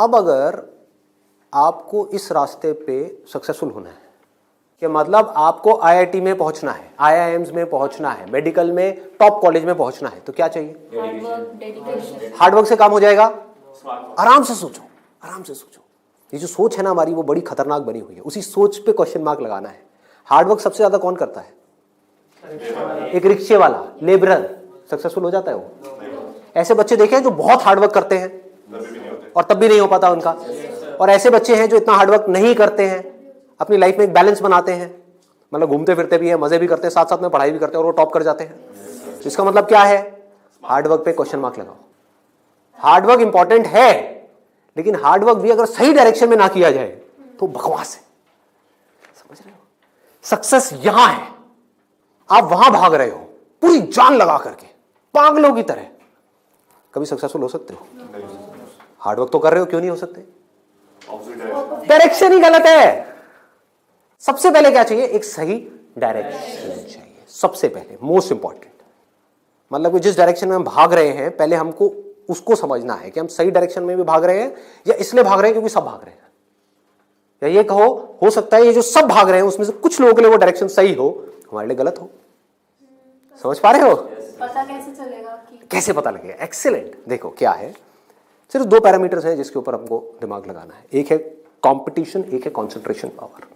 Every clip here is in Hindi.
अब अगर आपको इस रास्ते पे सक्सेसफुल होना है कि मतलब आपको आईआईटी में पहुंचना है, आईआईएम्स में पहुंचना है, मेडिकल में टॉप कॉलेज में पहुंचना है, तो क्या चाहिए? हार्डवर्क से काम हो जाएगा? आराम से सोचो, आराम से सोचो। ये जो सोच है ना हमारी, वो बड़ी खतरनाक बनी हुई है। उसी सोच पे क्वेश्चन मार्क लगाना है। हार्डवर्क सबसे ज्यादा कौन करता है? एक रिक्शे वाला, लेबरर। सक्सेसफुल हो जाता है वो? ऐसे बच्चे देखे हैं जो बहुत हार्डवर्क करते हैं और तब भी नहीं हो पाता उनका, और ऐसे बच्चे हैं जो इतना हार्डवर्क नहीं करते हैं, अपनी लाइफ में एक बैलेंस बनाते हैं, मतलब घूमते फिरते भी है, मजे भी करते हैं, साथ साथ में पढ़ाई भी करते हैं और वो टॉप कर जाते हैं। इसका मतलब क्या है? हार्डवर्क पे क्वेश्चन मार्क लगाओ। हार्डवर्क इंपॉर्टेंट है, लेकिन हार्डवर्क भी अगर सही डायरेक्शन में ना किया जाए तो बकवास है। समझ रहे हो? सक्सेस यहां है, आप वहां भाग रहे हो पूरी जान लगा करके पागलों की तरह। कभी सक्सेसफुल हो सकते हो? हार्डवर्क तो कर रहे हो, क्यों नहीं हो सकते? डायरेक्शन ही गलत है। सबसे पहले क्या चाहिए? एक सही डायरेक्शन चाहिए, सबसे पहले, मोस्ट इंपॉर्टेंट। मतलब कि जिस डायरेक्शन में हम भाग रहे हैं, पहले हमको उसको समझना है कि हम सही डायरेक्शन में भी भाग रहे हैं या इसलिए भाग रहे हैं क्योंकि सब भाग रहे हैं। या ये कहो, हो सकता है ये जो सब भाग रहे हैं उसमें से कुछ लोगों के लिए वो डायरेक्शन सही हो, हमारे लिए गलत हो। समझ पा रहे हो? पता कैसे चलेगा कैसे पता लगेगा? एक्सीलेंट। देखो क्या है, सिर्फ दो पैरामीटर्स हैं जिसके ऊपर हमको दिमाग लगाना है। एक है कंपटीशन, एक है कंसंट्रेशन पावर।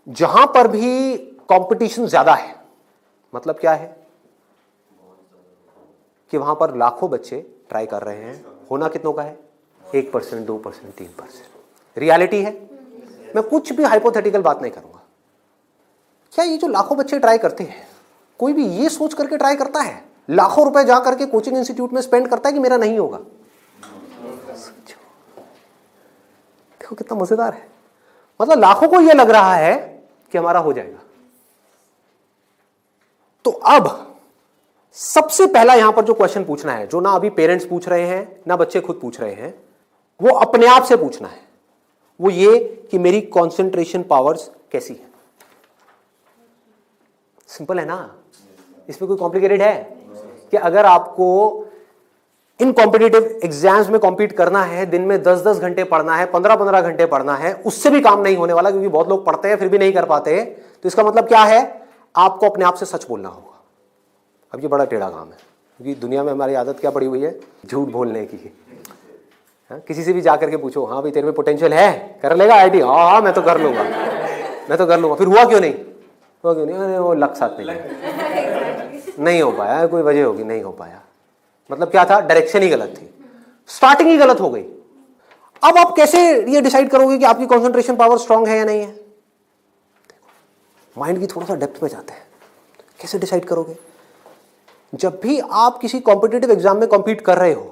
जहां पर भी कंपटीशन ज्यादा है, मतलब क्या है कि वहां पर लाखों बच्चे ट्राई कर रहे हैं, होना कितनों का है? 1%, 2%, 3%। रियलिटी है। मैं कुछ भी हाइपोथेटिकल बात नहीं करूंगा। क्या ये जो लाखों बच्चे ट्राई करते हैं, कोई भी ये सोच करके ट्राई करता है, लाखों रुपए जा करके कोचिंग इंस्टीट्यूट में स्पेंड करता है कि मेरा नहीं होगा? देखो कितना मजेदार है। मतलब लाखों को यह लग रहा है कि हमारा हो जाएगा। तो अब सबसे पहला यहां पर जो क्वेश्चन पूछना है, जो ना अभी पेरेंट्स पूछ रहे हैं ना बच्चे खुद पूछ रहे हैं, वो अपने आप से पूछना है। वो ये कि मेरी कंसंट्रेशन पावर्स कैसी है। सिंपल है ना? इसमें कोई कॉम्प्लिकेटेड है? कि अगर आपको इन कॉम्पिटिटिव एग्जाम्स में कॉम्पीट करना है, दिन में 10-10 घंटे पढ़ना है, 15-15 घंटे पढ़ना है, उससे भी काम नहीं होने वाला, क्योंकि बहुत लोग पढ़ते हैं फिर भी नहीं कर पाते। तो इसका मतलब क्या है? आपको अपने आप से सच बोलना होगा। अब ये बड़ा टेढ़ा काम है, क्योंकि दुनिया में हमारी आदत क्या पड़ी हुई है? झूठ बोलने की। हाँ, किसी से भी जाकर के पूछो, हाँ भाई तेरे में पोटेंशियल है, कर लेगा आईटी? हाँ मैं तो कर लूंगा, मैं तो कर लूंगा। फिर हुआ क्यों नहीं? हुआ क्यों नहीं? अरे वो लक साथ नहीं हो पाया, कोई वजह होगी, नहीं हो पाया। मतलब क्या था? डायरेक्शन ही गलत थी, स्टार्टिंग ही गलत हो गई। अब आप कैसे ये डिसाइड करोगे कि आपकी कंसंट्रेशन पावर स्ट्रांग है या नहीं है? माइंड की थोड़ा सा डेप्थ में जाते हैं। कैसे डिसाइड करोगे? जब भी आप किसी कॉम्पिटिटिव एग्जाम में कॉम्पीट कर रहे हो,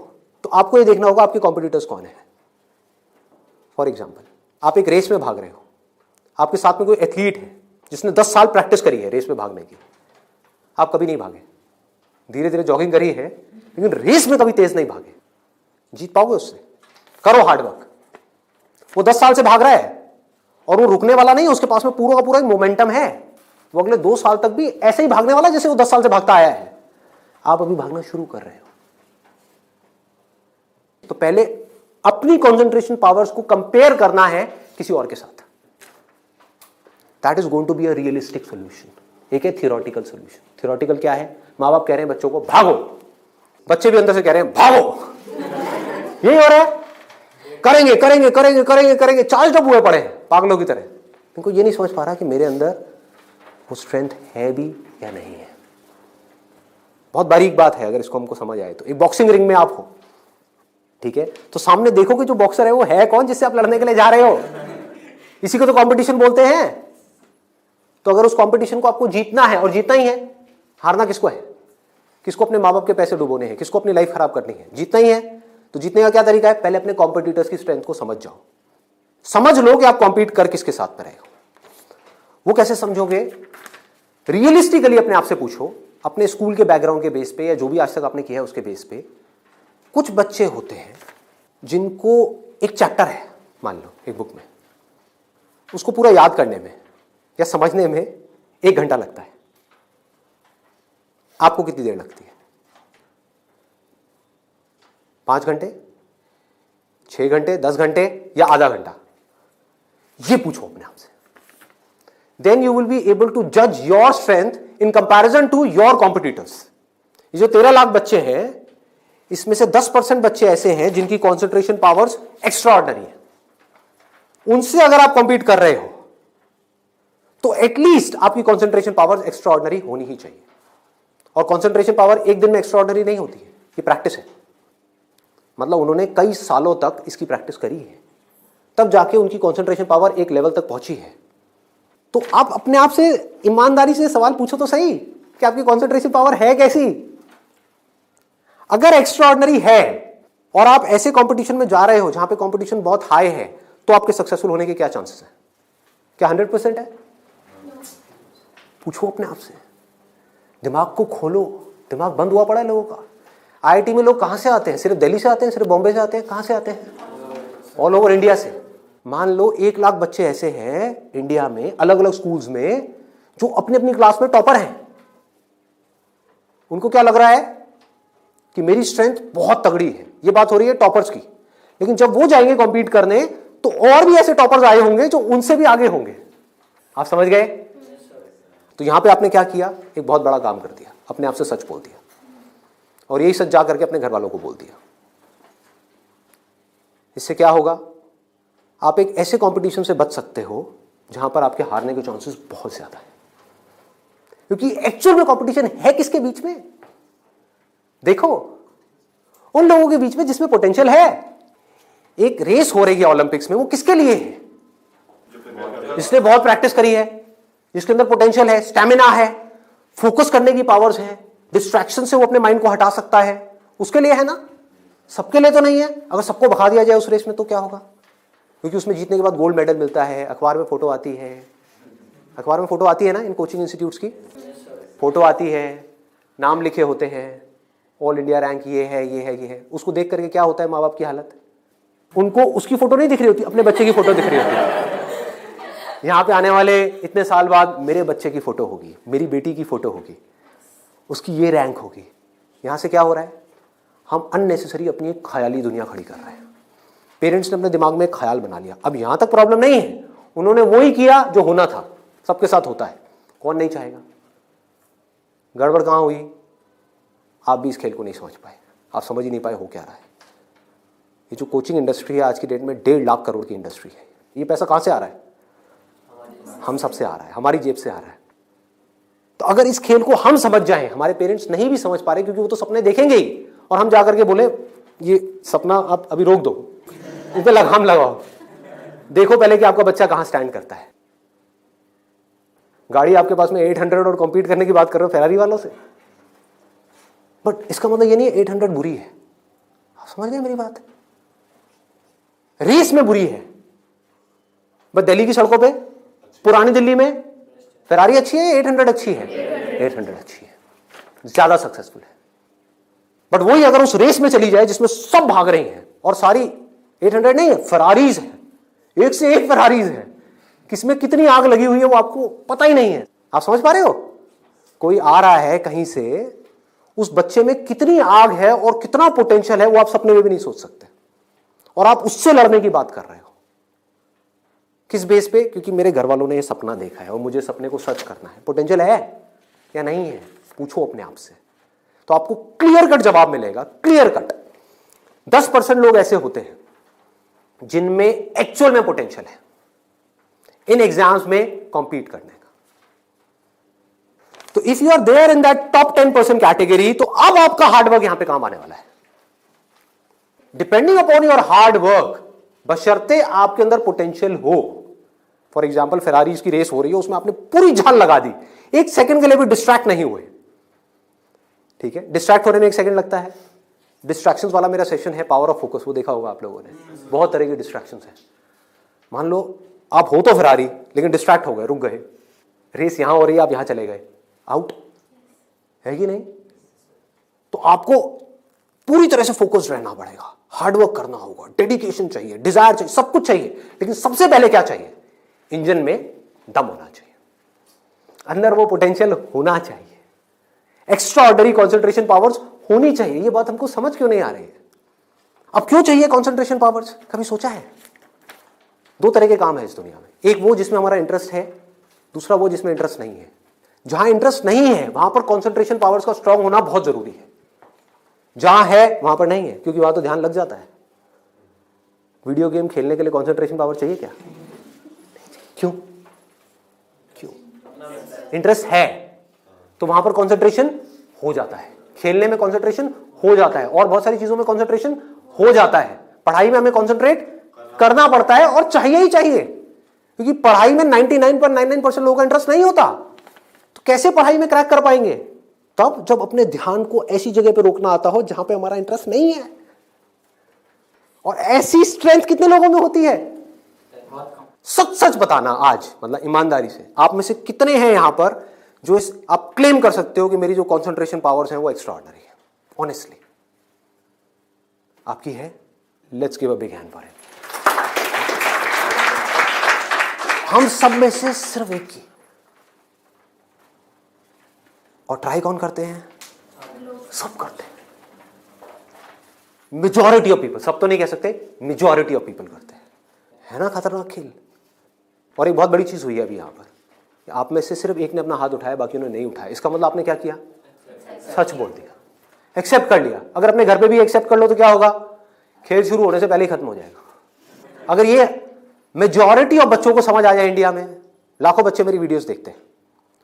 तो आपको ये देखना होगा आपके कॉम्पिटिटर्स कौन है। फॉर एग्जाम्पल, आप एक रेस में भाग रहे हो, आपके साथ में कोई एथलीट है जिसने 10 साल प्रैक्टिस करी है रेस में भागने की। आप कभी नहीं भागे, धीरे धीरे जॉगिंग करी है, लेकिन रेस में कभी तेज नहीं भागे। जीत पाओगे उससे? करो हार्डवर्क। वो 10 साल से भाग रहा है और वो रुकने वाला नहीं है, उसके पास में पूरा का पूरा एक मोमेंटम है। वो अगले 2 साल तक भी ऐसे ही भागने वाला जैसे वो 10 साल से भागता आया है। आप अभी भागना शुरू कर रहे हो, तो पहले अपनी कंसंट्रेशन पावर्स को कंपेयर करना है किसी और के साथ। That is going to be a realistic solution. एक है थियोरेटिकल सोल्यूशन। थियोरेटिकल क्या है? माँ बाप कह रहे हैं बच्चों को भागो, बच्चे भी अंदर से कह रहे हैं भागो। यही हो रहा है, करेंगे करेंगे करेंगे करेंगे करेंगे, चार्ज अप हुए पड़े पागलों की तरह। इनको ये नहीं समझ पा रहा कि मेरे अंदर वो स्ट्रेंथ है भी या नहीं है। बहुत बारीक बात है, अगर इसको हमको समझ आए तो। एक बॉक्सिंग रिंग में आप हो, ठीक है, तो सामने देखो कि जो बॉक्सर है वो है कौन जिससे आप लड़ने के लिए जा रहे हो। इसी को तो कंपटीशन बोलते हैं। तो अगर उस कंपटीशन को आपको जीतना है, और जीतना ही है, हारना किसको है? किसको अपने माँ बाप के पैसे डुबोने हैं? किसको अपनी लाइफ खराब करनी है? जीतना ही है। तो जीतने का क्या तरीका है? पहले अपने कॉम्पिटिटर्स की स्ट्रेंथ को समझ जाओ। समझ लो कि आप कॉम्पीट कर किसके साथ में रहे हो। वो कैसे समझोगे? रियलिस्टिकली अपने आप से पूछो, अपने स्कूल के बैकग्राउंड के बेस पे या जो भी आज तक आपने किया है उसके बेस पे। कुछ बच्चे होते हैं जिनको एक चैप्टर है, मान लो एक बुक में, उसको पूरा याद करने में या समझने में 1 घंटा लगता है। आपको कितनी देर लगती है? 5 घंटे? 6 घंटे, 10 घंटे या आधा घंटा? ये पूछो अपने आप से। Then you will be able to जज your strength in comparison to your competitors. ये जो 13 लाख बच्चे हैं, इसमें से 10% बच्चे ऐसे हैं जिनकी कॉन्सेंट्रेशन पावर्स एक्स्ट्रा ऑर्डिनरी है। उनसे अगर आप कॉम्पीट कर रहे हो तो एटलीस्ट आपकी कॉन्सेंट्रेशन पावर्स एक्स्ट्रा ऑर्डिनरी होनी ही चाहिए। और कॉन्सेंट्रेशन पावर एक दिन में एक्स्ट्रा ऑर्डिनरी नहीं होती है, ये प्रैक्टिस है। मतलब उन्होंने कई सालों तक इसकी प्रैक्टिस करी है, तब जाके उनकी कॉन्सेंट्रेशन पावर एक लेवल तक पहुंची है। तो आप अपने आप से ईमानदारी से सवाल पूछो तो सही कि आपकी कॉन्सेंट्रेशन पावर है कैसी। अगर एक्स्ट्रा ऑर्डिनरी है और आप ऐसे कंपटीशन में जा रहे हो जहां पे कंपटीशन बहुत हाई है, तो आपके सक्सेसफुल होने के क्या चांसेस हैं? क्या 100% है? पूछो अपने आप से, दिमाग को खोलो। दिमाग बंद हुआ पड़ा है लोगों का। आईआईटी में लोग कहां से आते हैं? सिर्फ दिल्ली से आते हैं? सिर्फ बॉम्बे से आते हैं? कहां से आते हैं? ऑल ओवर इंडिया से। मान लो 1 लाख बच्चे ऐसे हैं इंडिया में, अलग अलग स्कूल्स में, जो अपनी अपनी क्लास में टॉपर हैं। उनको क्या लग रहा है कि मेरी स्ट्रेंथ बहुत तगड़ी है। ये बात हो रही है टॉपर्स की। लेकिन जब वो जाएंगे कॉम्पीट करने, तो और भी ऐसे टॉपर्स आए होंगे जो उनसे भी आगे होंगे। आप समझ गए? तो यहां पे आपने क्या किया? एक बहुत बड़ा काम कर दिया, अपने आप से सच बोल दिया, और यही सच जा करके अपने घर वालों को बोल दिया। इससे क्या होगा? आप एक ऐसे कंपटीशन से बच सकते हो जहां पर आपके हारने के चांसेस बहुत ज्यादा है। क्योंकि एक्चुअल में कंपटीशन है किसके बीच में? देखो, उन लोगों के बीच में जिसमें पोटेंशियल है। एक रेस हो रही है ओलंपिक्स में, वो किसके लिए है? जिसने बहुत प्रैक्टिस करी है, जिसके अंदर पोटेंशियल है, स्टैमिना है, फोकस करने की पावर्स है, डिस्ट्रैक्शन से वो अपने माइंड को हटा सकता है, उसके लिए है ना। सबके लिए तो नहीं है। अगर सबको भगा दिया जाए उस रेस में तो क्या होगा? क्योंकि उसमें जीतने के बाद गोल्ड मेडल मिलता है, अखबार में फोटो आती है। अखबार में फोटो आती है ना, इन कोचिंग इंस्टीट्यूट्स की फोटो आती है, नाम लिखे होते हैं, ऑल इंडिया रैंक ये है, ये है, ये है। उसको देख करके क्या होता है माँ बाप की हालत? उनको उसकी फोटो नहीं दिख रही होती, अपने बच्चे की फोटो दिख रही होती है। यहाँ पे आने वाले इतने साल बाद मेरे बच्चे की फोटो होगी, मेरी बेटी की फोटो होगी, उसकी ये रैंक होगी। यहाँ से क्या हो रहा है? हम अननेसेसरी अपनी एक ख्याली दुनिया खड़ी कर रहे हैं। पेरेंट्स ने अपने दिमाग में एक ख्याल बना लिया। अब यहाँ तक प्रॉब्लम नहीं है, उन्होंने वो ही किया जो होना था। सबके साथ होता है, कौन नहीं चाहेगा? गड़बड़ कहाँ हुई? आप भी इस खेल को नहीं समझ पाए, आप समझ ही नहीं पाए हो क्या रहा है। ये जो कोचिंग इंडस्ट्री है आज की डेट में 1.5 लाख करोड़ की इंडस्ट्री है। ये पैसा कहाँ से आ रहा है? हम सबसे आ रहा है, हमारी जेब से आ रहा है। तो अगर इस खेल को हम समझ जाएं, हमारे पेरेंट्स नहीं भी समझ पा रहे क्योंकि वो तो सपने देखेंगे ही, और हम जाकर के बोले ये सपना आप अभी रोक दो, इस पे लगाम लगाओ, देखो पहले कि आपका बच्चा कहां स्टैंड करता है। गाड़ी आपके पास में 800 और कॉम्पीट करने की बात कर रहे हो फेरारी वालों से। बट इसका मतलब ये नहीं है 800 बुरी है। आप समझ गए मेरी बात? रेस में बुरी है, बट दिल्ली की सड़कों पे, पुरानी दिल्ली में फेरारी अच्छी है, 800 अच्छी है? 800 अच्छी है, ज्यादा सक्सेसफुल है। बट वही अगर उस रेस में चली जाए जिसमें सब भाग रहे हैं और सारी 800 नहीं है, फरारीज है, एक से एक फरारीज है, किसमें कितनी आग लगी हुई है वो आपको पता ही नहीं है। आप समझ पा रहे हो? कोई आ रहा है कहीं से, उस बच्चे में कितनी आग है और कितना पोटेंशियल है वो आप सपने में भी नहीं सोच सकते, और आप उससे लड़ने की बात कर रहे हो। किस बेस पे? क्योंकि मेरे घर वालों ने ये सपना देखा है और मुझे सपने को सच करना है। पोटेंशियल है या नहीं है? पूछो अपने आप से, तो आपको क्लियर कट जवाब मिलेगा। Clear cut. 10% लोग ऐसे होते हैं जिनमें एक्चुअल में पोटेंशियल है इन एग्जाम्स में कॉम्पीट करने का। तो if you are there in that top 10% category, तो अब आपका हार्डवर्क यहां पे काम आने वाला है। Depending upon your hard work, बशर्ते आपके अंदर पोटेंशियल हो। फॉर एग्जाम्पल फेरारीज की रेस हो रही है, उसमें आपने पूरी जान लगा दी, एक सेकंड के लिए भी डिस्ट्रैक्ट नहीं हुए। ठीक है, डिस्ट्रैक्ट होने में 1 सेकंड लगता है। डिस्ट्रैक्शंस वाला मेरा सेशन है पावर ऑफ फोकस, वो देखा होगा आप लोगों ने। बहुत तरह की डिस्ट्रैक्शंस है। मान लो आप हो तो फेरारी, लेकिन डिस्ट्रैक्ट हो गए, रुक गए, रेस यहां हो रही है, आप यहां चले गए, आउट है कि नहीं? तो आपको पूरी तरह से फोकस्ड रहना पड़ेगा, हार्डवर्क करना होगा, डेडिकेशन चाहिए, डिजायर चाहिए, सब कुछ चाहिए। लेकिन सबसे पहले क्या चाहिए? इंजन में दम होना चाहिए, अंदर वो पोटेंशियल होना चाहिए, एक्स्ट्रा ऑर्डिनरी कॉन्सेंट्रेशन पावर्स होनी चाहिए। ये बात हमको समझ क्यों नहीं आ रही है? अब क्यों चाहिए कंसंट्रेशन पावर्स, कभी सोचा है? दो तरह के काम है इस दुनिया में, एक वो जिसमें हमारा इंटरेस्ट है, दूसरा वो जिसमें इंटरेस्ट नहीं है। जहां इंटरेस्ट नहीं है वहां पर कंसंट्रेशन पावर्स का स्ट्रांग होना बहुत जरूरी है, जहां है वहां पर नहीं है, क्योंकि वहां तो ध्यान लग जाता है। वीडियो गेम खेलने के लिए कंसंट्रेशन पावर चाहिए क्या? क्यों? क्यों? इंटरेस्ट है तो वहां पर कंसंट्रेशन हो जाता है, खेलने में कंसंट्रेशन हो जाता है, और बहुत सारी चीजों में कंसंट्रेशन हो जाता है। पढ़ाई में हमें कंसंट्रेट करना पड़ता है और चाहिए ही चाहिए, क्योंकि पढ़ाई में 99.99% लोगों का इंटरेस्ट नहीं होता, तो कैसे पढ़ाई में क्रैक कर पाएंगे? तब जब अपने ध्यान को ऐसी जगह पे रोकना आता हो जहां पे हमारा इंटरेस्ट नहीं है। और ऐसी स्ट्रेंथ कितने लोगों में होती है? सच सच बताना आज, मतलब ईमानदारी से, आप में से कितने हैं यहां पर जो आप क्लेम कर सकते हो कि मेरी जो कंसंट्रेशन पावर्स हैं वो एक्स्ट्राऑर्डिनरी है? ऑनेस्टली आपकी है? Let's give a big hand for it. हम सब में से सिर्फ एक की, और ट्राई कौन करते हैं? सब करते हैं। मेजॉरिटी ऑफ पीपल, सब तो नहीं कह सकते, मेजॉरिटी ऑफ पीपल करते हैं। है ना खतरनाक खेल? और एक बहुत बड़ी चीज हुई है अभी यहां पर, आप में से सिर्फ एक ने अपना हाथ उठाया, बाकी ने नहीं उठाया। इसका मतलब आपने क्या किया? सच बोल दिया, एक्सेप्ट कर लिया। अगर अपने घर पे भी एक्सेप्ट कर लो तो क्या होगा? खेल शुरू होने से पहले ही खत्म हो जाएगा। अगर ये मेजॉरिटी ऑफ बच्चों को समझ आ जाए, इंडिया में लाखों बच्चे मेरी वीडियोस देखते हैं,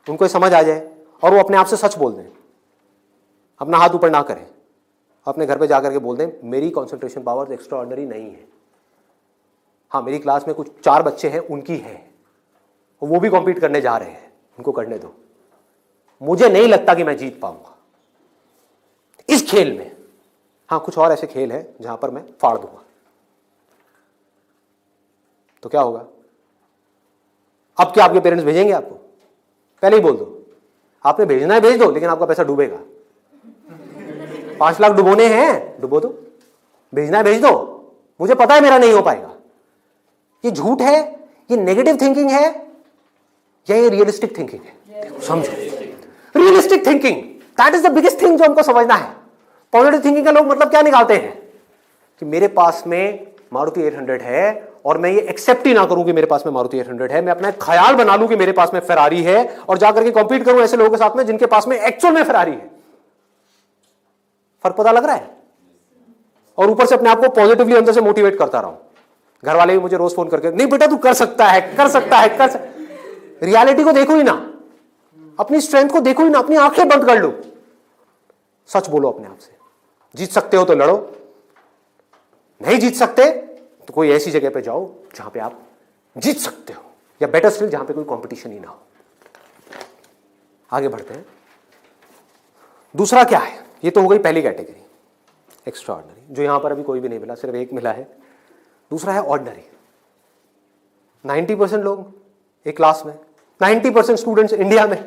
उनको समझ आ जाए और वो अपने आप से सच बोल दें, अपना हाथ ऊपर ना करें, अपने घर पे जाकर के बोल दें मेरी कंसंट्रेशन पावर एक्स्ट्रा ऑर्डिनरी नहीं है। हाँ, मेरी क्लास में कुछ 4 बच्चे हैं उनकी है, वो भी कॉम्पीट करने जा रहे हैं, उनको करने दो, मुझे नहीं लगता कि मैं जीत पाऊंगा इस खेल में। हाँ, कुछ और ऐसे खेल हैं जहां पर मैं फाड़ दूंगा, तो क्या होगा? अब क्या आपके पेरेंट्स भेजेंगे आपको? पहले ही बोल दो, आपने भेजना है भेज दो, लेकिन आपका पैसा डूबेगा। 5 लाख डुबोने हैं, डुबो दो। भेजना है भेज दो, मुझे पता है मेरा नहीं हो पाएगा। ये झूठ है, ये नेगेटिव थिंकिंग है, या ये रियलिस्टिक थिंकिंग है? समझो, realistic thinking, that is the biggest thing जो हमको समझना है। पॉजिटिव थिंकिंग का लोग मतलब क्या निकालते हैं कि मेरे पास में मारुति 800 है और मैं ये एक्सेप्ट ही ना करूं कि मेरे पास में मारुति 800 है, मैं अपना एक ख्याल बना लूं कि मेरे पास में फेरारी है और जाकर के कॉम्पीट करूं ऐसे लोगों के साथ में जिनके पास में एक्चुअल में फेरारी है। फर्क पता लग रहा है? और ऊपर से अपने आप को पॉजिटिवली अंदर से मोटिवेट करता रहा हूं। घर वाले भी मुझे रोज फोन करके, नहीं बेटा तू कर सकता है, कर सकता है, कर सकता। रियलिटी को देखो ही ना, अपनी स्ट्रेंथ को देखो ही ना, अपनी आंखें बंद कर लो, सच बोलो अपने आप से। जीत सकते हो तो लड़ो, नहीं जीत सकते तो कोई ऐसी जगह पे जाओ जहां पे आप जीत सकते हो, या बेटर स्टिल जहां पे कोई कंपटीशन ही ना हो। आगे बढ़ते हैं। दूसरा क्या है? ये तो हो गई पहली कैटेगरी, एक्स्ट्रा ऑर्डिनरी, जो यहां पर अभी कोई भी नहीं मिला, सिर्फ एक मिला है। दूसरा है ऑर्डिनरी। 90% लोग एक क्लास में, 90% स्टूडेंट्स इंडिया में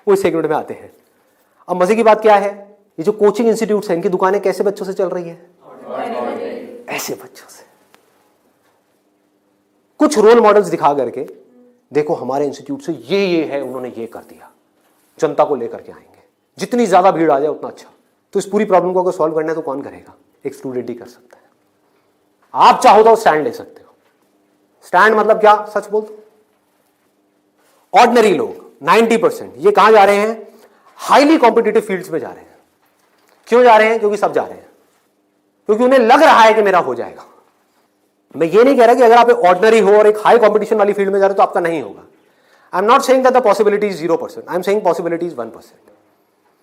वो इस सेगमेंट में आते हैं। अब मजे की बात क्या है, ये जो कोचिंग इंस्टीट्यूट्स हैं, इनकी दुकानें कैसे बच्चों से चल रही है? ऐसे बच्चों से। कुछ रोल मॉडल्स दिखा करके, देखो हमारे इंस्टीट्यूट से ये है, उन्होंने ये कर दिया, जनता को लेकर के आएंगे, जितनी ज्यादा भीड़ आ जाए उतना अच्छा। तो इस पूरी प्रॉब्लम को अगर सॉल्व करना है तो कौन करेगा? एक स्टूडेंट ही कर सकता है। आप चाहो तो स्टैंड ले सकते हो। स्टैंड मतलब क्या? सच बोल दो। ऑर्डिनरी लोग 90% ये कहां जा रहे हैं? हाईली कॉम्पिटिटिव फील्ड्स में जा रहे हैं। क्यों जा रहे हैं? क्योंकि सब जा रहे हैं, क्योंकि उन्हें लग रहा है कि मेरा हो जाएगा। मैं ये नहीं कह रहा कि अगर आप ऑर्डिनरी हो और एक हाई कॉम्पिटिशन वाली फील्ड में जा रहे हो तो आपका नहीं होगा। I am not saying that the possibility is 0%, I am saying possibility is 1%।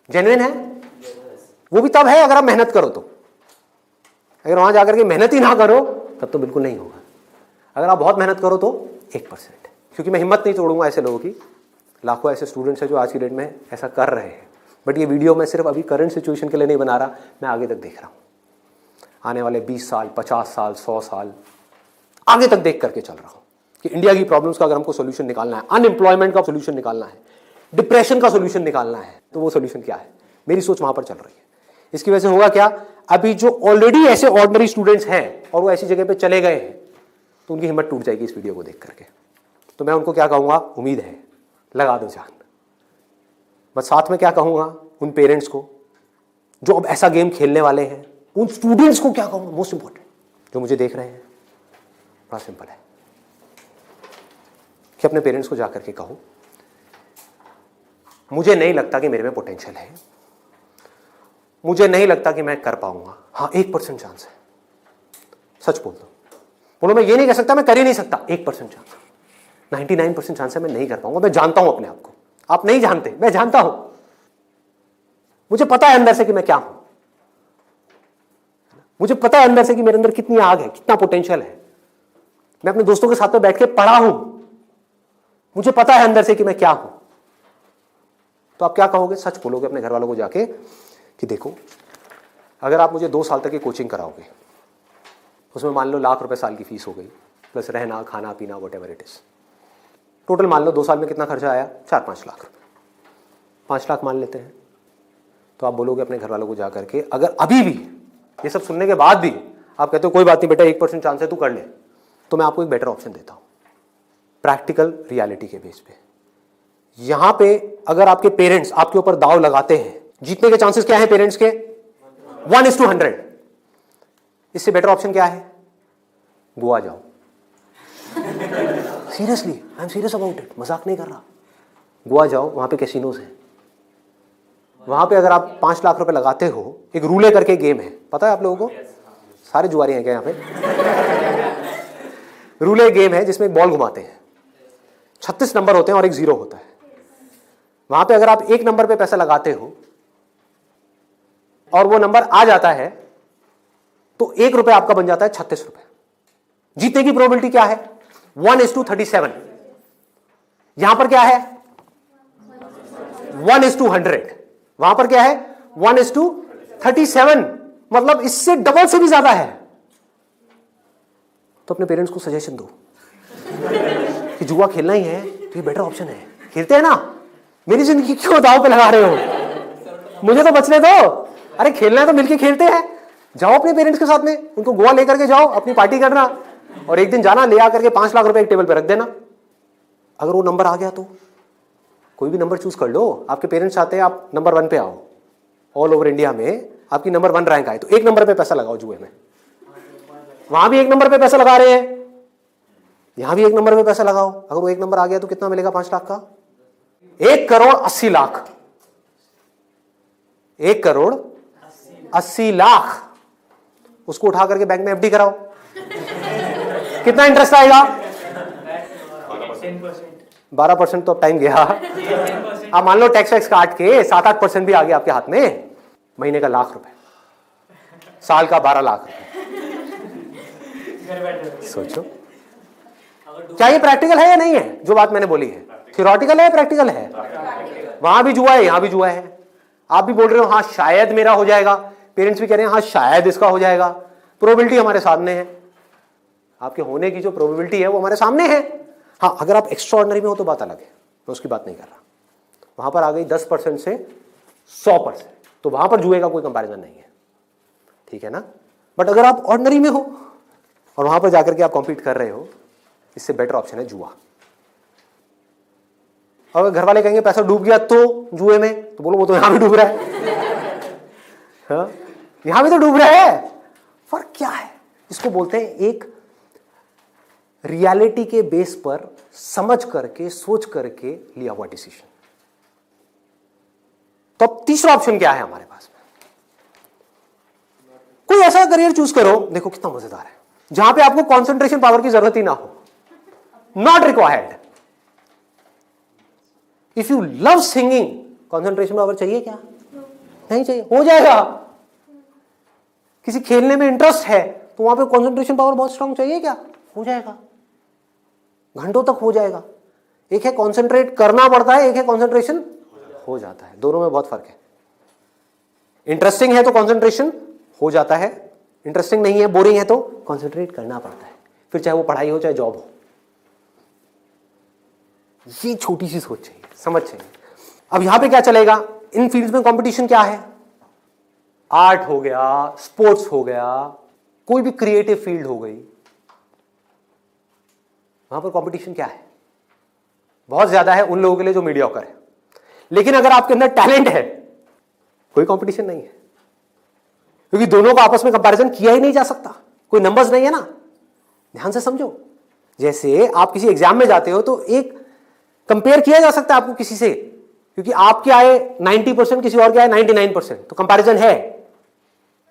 Genuine है वो भी तब है अगर आप मेहनत करो तो। अगर वहां जाकर के मेहनत ही ना करो तब तो बिल्कुल नहीं होगा। अगर आप बहुत मेहनत करो तो 1%। क्योंकि मैं हिम्मत नहीं तोड़ूंगा ऐसे लोगों की। लाखों ऐसे स्टूडेंट्स हैं जो आज की डेट में ऐसा कर रहे हैं, बट ये वीडियो मैं सिर्फ अभी करंट सिचुएशन के लिए नहीं बना रहा, मैं आगे तक देख रहा हूं। आने वाले 20 साल, 50 साल, 100 साल आगे तक देख करके चल रहा हूं कि इंडिया की प्रॉब्लम्स का अगर हमको सोल्यूशन निकालना है, अनएम्प्लॉयमेंट का सोल्यूशन निकालना है, डिप्रेशन का सोल्यूशन निकालना है, तो वो सोल्यूशन क्या है? मेरी सोच वहां पर चल रही है। इसकी वजह से होगा क्या? अभी जो ऑलरेडी ऐसे ऑर्डिनरी स्टूडेंट्स हैं और वो ऐसी जगह पे चले गए हैं, तो उनकी हिम्मत टूट जाएगी इस वीडियो को देख करके। तो मैं उनको क्या कहूंगा? उम्मीद है, लगा दो जान। बस साथ में क्या कहूंगा उन पेरेंट्स को जो अब ऐसा गेम खेलने वाले हैं, उन स्टूडेंट्स को क्या कहूंगा? मोस्ट इंपॉर्टेंट, जो मुझे देख रहे हैं, बड़ा सिंपल है कि अपने पेरेंट्स को जाकर के कहो, मुझे नहीं लगता कि मेरे में पोटेंशियल है, मुझे नहीं लगता कि मैं कर पाऊंगा, हाँ 1% चांस है। सच बोल दो, बोलो मैं ये नहीं कह सकता मैं कर ही नहीं सकता, 1% चांस, 99% चांस है मैं नहीं कर पाऊंगा। मैं जानता हूं अपने आप को, आप नहीं जानते, मैं जानता हूं, मुझे पता है अंदर से कि मैं क्या हूं, मुझे पता है अंदर से कि मेरे अंदर कितनी आग है, कितना पोटेंशियल है। मैं अपने दोस्तों के साथ में बैठ के पढ़ा हूं, मुझे पता है अंदर से कि मैं क्या हूं। तो आप क्या कहोगे? सच बोलोगे अपने घर वालों को जाके कि देखो, अगर आप मुझे 2 साल तक की कोचिंग कराओगे, उसमें मान लो ₹1,00,000 साल की फीस हो गई, प्लस रहना खाना पीना what ever it is, total मान लो 2 साल में कितना खर्चा आया? 4-5 लाख रुपए, 5 लाख मान लेते हैं। तो आप बोलोगे अपने घर वालों को जाकर के, अगर अभी भी ये सब सुनने के बाद भी आप कहते हो कोई बात नहीं बेटा 1% चांस है तू कर ले, तो मैं आपको एक बेटर ऑप्शन देता हूं, प्रैक्टिकल रियलिटी के बेस पे। यहां पे अगर आपके पेरेंट्स आपके ऊपर दाव लगाते हैं, जीतने के चांसेस क्या है पेरेंट्स के? 1:100। इससे बेटर ऑप्शन क्या है? गोवा जाओ। Seriously, I am serious about it, मजाक नहीं कर रहा। गोवा जाओ, वहां पे कैसीनोज हैं, वहां पे अगर आप 5 लाख रुपए लगाते हो, एक रूले करके गेम है, पता है आप लोगों को? सारे जुआरी हैं क्या यहाँ पे? रूले गेम है जिसमें एक बॉल घुमाते हैं, 36 नंबर होते हैं और एक 0 होता है। वहां पे अगर आप 1 नंबर पे पैसा लगाते हो और वो नंबर आ जाता है, तो 1 रुपए आपका बन जाता है 36 रुपए। जीतने की प्रोबेबिलिटी क्या है? 1:37। यहां पर क्या है? 1:100। वहां पर क्या है? 1:37, मतलब इससे डबल से भी ज्यादा है। तो अपने पेरेंट्स को सजेशन दो कि जुआ खेलना ही है तो ये बेटर ऑप्शन है, खेलते हैं ना, मेरी जिंदगी क्यों दांव पे लगा रहे हो, मुझे तो बचने दो। अरे खेलना है तो मिलके खेलते हैं, जाओ अपने पेरेंट्स के साथ में, उनको गोवा लेकर के जाओ, अपनी पार्टी करना, और एक दिन जाना ले आकर के 5 लाख रुपए एक टेबल पे रख देना। अगर वो नंबर आ गया तो कोई भी नंबर चूज कर लो, आपके पेरेंट्स चाहते हैं आप नंबर 1 पे आओ, ऑल ओवर इंडिया में आपकी नंबर 1 रैंक आए, तो 1 नंबर पे पैसा लगाओ जुए में। वहां भी 1 नंबर पे पैसा लगा रहे हैं, यहां भी 1 नंबर पे पैसा लगाओ। अगर वो 1 नंबर आ गया तो कितना मिलेगा? 5 लाख का 1,80,00,000। 1,80,00,000 उसको उठा करके बैंक में एफडी कराओ, कितना इंटरेस्ट आएगा? 12%। तो अब टाइम गया। आप मान लो टैक्स वैक्स काट के 7-8% भी आ गया आपके हाथ में, महीने का ₹1,00,000, साल का 12 लाख रुपए। सोचो क्या ये प्रैक्टिकल है या नहीं है? जो बात मैंने बोली है थियोरेटिकल है, प्रैक्टिकल है? वहां भी जुआ है, यहां भी जुआ है। आप भी बोल रहे हो हाँ शायद मेरा हो जाएगा, पेरेंट्स भी कह रहे हैं हाँ शायद इसका हो जाएगा। प्रोबेबिलिटी हमारे सामने है, आपके होने की जो प्रोबेबिलिटी है वो हमारे सामने है। हाँ अगर आप एक्स्ट्राऑर्डिनरी में हो तो बात अलग है, मैं उसकी बात नहीं कर रहा। वहां पर आ गई 10% से 100%, तो वहां पर जुए का कोई कंपैरिजन नहीं है, ठीक है ना। बट अगर आप ऑर्डिनरी में हो और वहां पर जाकर के आप कॉम्पीट कर रहे हो, इससे बेटर ऑप्शन है जुआ। अगर घर वाले कहेंगे पैसा डूब गया तो जुए में, तो बोलो वो तो यहां भी डूब रहा है। हाँ? यहां भी तो डूब रहा है, फर्क क्या है? इसको बोलते हैं एक रियलिटी के बेस पर समझ करके सोच करके लिया हुआ डिसीजन। तो अब तीसरा ऑप्शन क्या है हमारे पास में? कोई ऐसा करियर चूज करो, देखो कितना मजेदार है, जहां पे आपको कंसंट्रेशन पावर की जरूरत ही ना हो, not required. If you love singing, concentration power चाहिए क्या? नहीं चाहिए, हो जाएगा। किसी खेलने में इंटरेस्ट है तो वहां पे कंसंट्रेशन पावर बहुत स्ट्रांग चाहिए क्या? हो जाएगा, घंटों तक हो जाएगा। एक है कंसंट्रेट करना पड़ता है, एक है कंसंट्रेशन हो जाता है, दोनों में बहुत फर्क है। इंटरेस्टिंग है तो कंसंट्रेशन हो जाता है, इंटरेस्टिंग नहीं है, बोरिंग है तो कंसंट्रेट करना पड़ता है, फिर चाहे वो पढ़ाई हो चाहे जॉब हो। ये छोटी सी सोच चाहिए, समझ चाहिए। अब यहां पे क्या चलेगा? इन फील्ड्स में कंपटीशन क्या है? आर्ट हो गया, स्पोर्ट्स हो गया, कोई भी क्रिएटिव फील्ड हो गई, वहां पर कंपटीशन क्या है? बहुत ज्यादा है उन लोगों के लिए जो मीडियोकर है। लेकिन अगर आपके अंदर टैलेंट है, कोई कंपटीशन नहीं है, क्योंकि दोनों का आपस में कंपैरिजन किया ही नहीं जा सकता। कोई नंबर्स नहीं है ना, ध्यान से समझो। जैसे आप किसी एग्जाम में जाते हो तो एक कंपेयर किया जा सकता है आपको किसी से, क्योंकि आपके आए 90%, किसी और के आए 99%, तो कंपैरिजन है।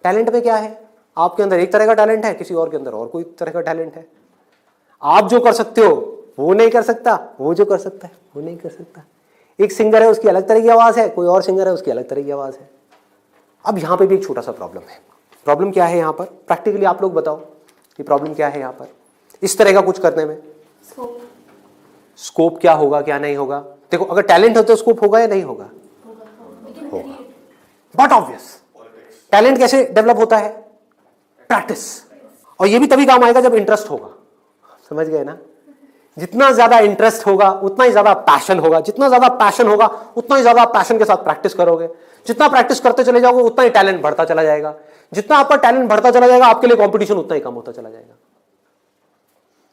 टैलेंट में क्या है, आपके अंदर एक तरह का टैलेंट है, किसी और के अंदर और कोई तरह का टैलेंट है। आप जो कर सकते हो वो नहीं कर सकता, वो जो कर सकता है वो नहीं कर सकता। एक सिंगर है, उसकी अलग तरह की आवाज है, कोई और सिंगर है, उसकी अलग तरह की आवाज है। अब यहां पे भी एक छोटा सा प्रॉब्लम है। प्रॉब्लम क्या है यहां पर, प्रैक्टिकली आप लोग बताओ कि प्रॉब्लम क्या है यहां पर इस तरह का कुछ करने में। स्कोप क्या होगा, क्या नहीं होगा। देखो, अगर टैलेंट हो तो स्कोप होगा या नहीं होगा, होगा। बट ऑब्वियस, टैलेंट कैसे डेवलप होता है, प्रैक्टिस। और ये भी तभी काम आएगा जब इंटरेस्ट होगा, समझ गए ना। जितना ज्यादा इंटरेस्ट होगा उतना ही ज्यादा पैशन होगा, जितना ज्यादा पैशन होगा उतना ही ज्यादा पैशन के साथ प्रैक्टिस करोगे, जितना प्रैक्टिस करते चले जाओगे उतना ही टैलेंट बढ़ता चला जाएगा, जितना आपका टैलेंट बढ़ता चला जाएगा आपके लिए कंपटीशन उतना ही कम होता चला जाएगा।